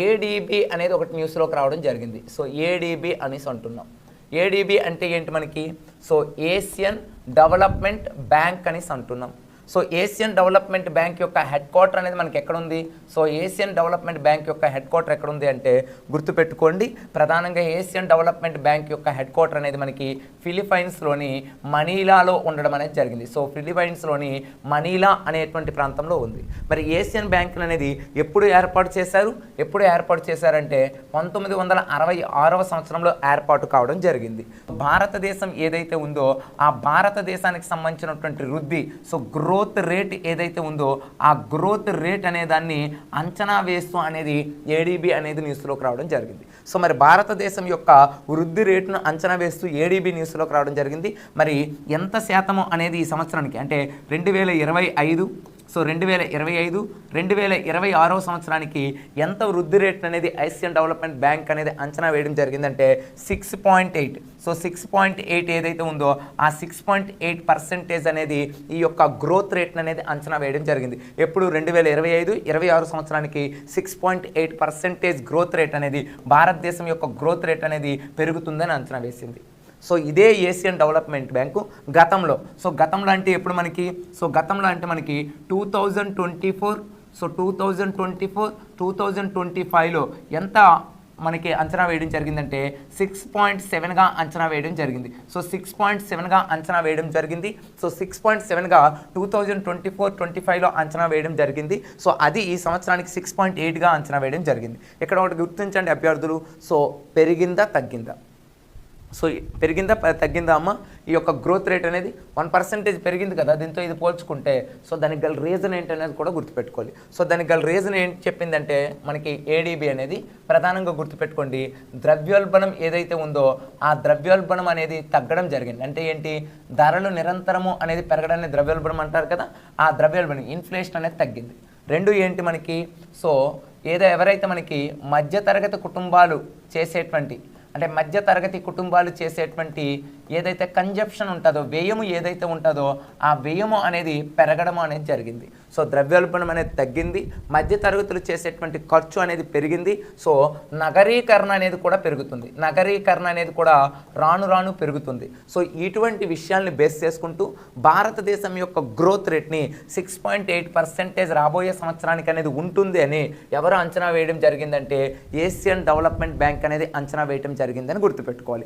ADB అనేది ఒకటి న్యూస్లోకి రావడం జరిగింది. సో ఏడీబీ అనేసి అంటున్నాం. ఏడీబీ అంటే ఏంటి మనకి? సో ఏషియన్ డెవలప్మెంట్ బ్యాంక్ అనేసి అంటున్నాం. సో ఏషియన్ డెవలప్మెంట్ బ్యాంక్ యొక్క హెడ్ క్వార్టర్ అనేది మనకి ఎక్కడ ఉంది? సో ఏషియన్ డెవలప్మెంట్ బ్యాంక్ యొక్క హెడ్ క్వార్టర్ ఎక్కడ ఉంది అంటే గుర్తుపెట్టుకోండి, ప్రధానంగా ఏషియన్ డెవలప్మెంట్ బ్యాంక్ యొక్క హెడ్ క్వార్టర్ అనేది మనకి ఫిలిప్పైన్స్లోని మనీలాలో ఉండడం అనేది జరిగింది. సో ఫిలిప్పైన్స్లోని మనీలా అనేటువంటి ప్రాంతంలో ఉంది. మరి ఏషియన్ బ్యాంక్ అనేది ఎప్పుడు ఏర్పాటు చేశారంటే 1966వ సంవత్సరంలో ఏర్పాటు కావడం జరిగింది. భారతదేశం ఏదైతే ఉందో ఆ భారతదేశానికి సంబంధించినటువంటి వృద్ధి, సో గ్రోత్ రేట్ ఏదైతే ఉందో ఆ గ్రోత్ రేట్ అనే దాన్ని అంచనా వేస్తూ అనేది ఏడీబీ అనేది న్యూస్లోకి రావడం జరిగింది. సో మరి భారతదేశం యొక్క వృద్ధి రేటును అంచనా వేస్తూ ఏడీబీ న్యూస్లోకి రావడం జరిగింది. మరి ఎంత శాతము అనేది ఈ సంవత్సరానికి అంటే 2025 సో 2025 2026వ సంవత్సరానికి ఎంత వృద్ధి రేట్ అనేది ఏషియన్ డెవలప్మెంట్ బ్యాంక్ అనేది అంచనా వేయడం జరిగిందంటే 6.8. సో 6.8 ఏదైతే ఉందో ఆ 6.8% అనేది ఈ యొక్క గ్రోత్ రేట్ అనేది అంచనా వేయడం జరిగింది. ఎప్పుడు 2025-26 సంవత్సరానికి 6.8% గ్రోత్ రేట్ అనేది భారతదేశం యొక్క గ్రోత్ రేట్ అనేది పెరుగుతుందని అంచనా వేసింది. సో ఇదే ఏషియన్ డెవలప్మెంట్ బ్యాంకు గతంలో అంటే ఎప్పుడు మనకి? సో గతంలో అంటే మనకి 2024 సో 2025లో ఎంత మనకి అంచనా వేయడం జరిగిందంటే 6.7గా అంచనా వేయడం జరిగింది. సో 6.7గా అంచనా వేయడం జరిగింది. సో 6.7గా 2024-25లో అంచనా వేయడం జరిగింది. సో అది ఈ సంవత్సరానికి 6.8గా అంచనా వేయడం జరిగింది. ఇక్కడ ఒకటి గుర్తించండి అభ్యర్థులు, సో పెరిగిందా తగ్గిందా? సో పెరిగిందా తగ్గిందా అమ్మ? ఈ యొక్క గ్రోత్ రేట్ అనేది 1% పెరిగింది కదా, దీంతో ఇది పోల్చుకుంటే. సో దానికి గల రీజన్ ఏంటి అనేది కూడా గుర్తుపెట్టుకోవాలి. సో దానికి గల రీజన్ ఏంటి చెప్పిందంటే మనకి ఏడీబీ అనేది ప్రధానంగా గుర్తుపెట్టుకోండి, ద్రవ్యోల్బణం ఏదైతే ఉందో ఆ ద్రవ్యోల్బణం అనేది తగ్గడం జరిగింది. అంటే ఏంటి? ధరలు నిరంతరము అనేది పెరగడాన్ని ద్రవ్యోల్బణం అంటారు కదా, ఆ ద్రవ్యోల్బణం ఇన్ఫ్లేషన్ అనేది తగ్గింది. రెండు ఏంటి మనకి? సో ఎవరైతే మనకి మధ్యతరగతి కుటుంబాలు చేసేటువంటి అంటే మధ్యతరగతి కుటుంబాలు చేసేటువంటి ఏదైతే కన్జంప్షన్ ఉంటుందో, వ్యయము ఏదైతే ఉంటుందో ఆ వ్యయము అనేది పెరగడం అనేది జరిగింది. సో ద్రవ్యోల్బణం అనేది తగ్గింది, మధ్యతరగతులు చేసేటువంటి ఖర్చు అనేది పెరిగింది. సో నగరీకరణ అనేది కూడా పెరుగుతుంది, నగరీకరణ అనేది కూడా రాను రాను పెరుగుతుంది. సో ఇటువంటి విషయాల్ని బేస్ చేసుకుంటూ భారతదేశం యొక్క గ్రోత్ రేట్ని 6.8% రాబోయే సంవత్సరానికి అనేది ఉంటుంది అని ఎవరు అంచనా వేయడం జరిగిందంటే ఏషియన్ డెవలప్మెంట్ బ్యాంక్ అనేది అంచనా వేయడం జరిగిందని గుర్తుపెట్టుకోవాలి.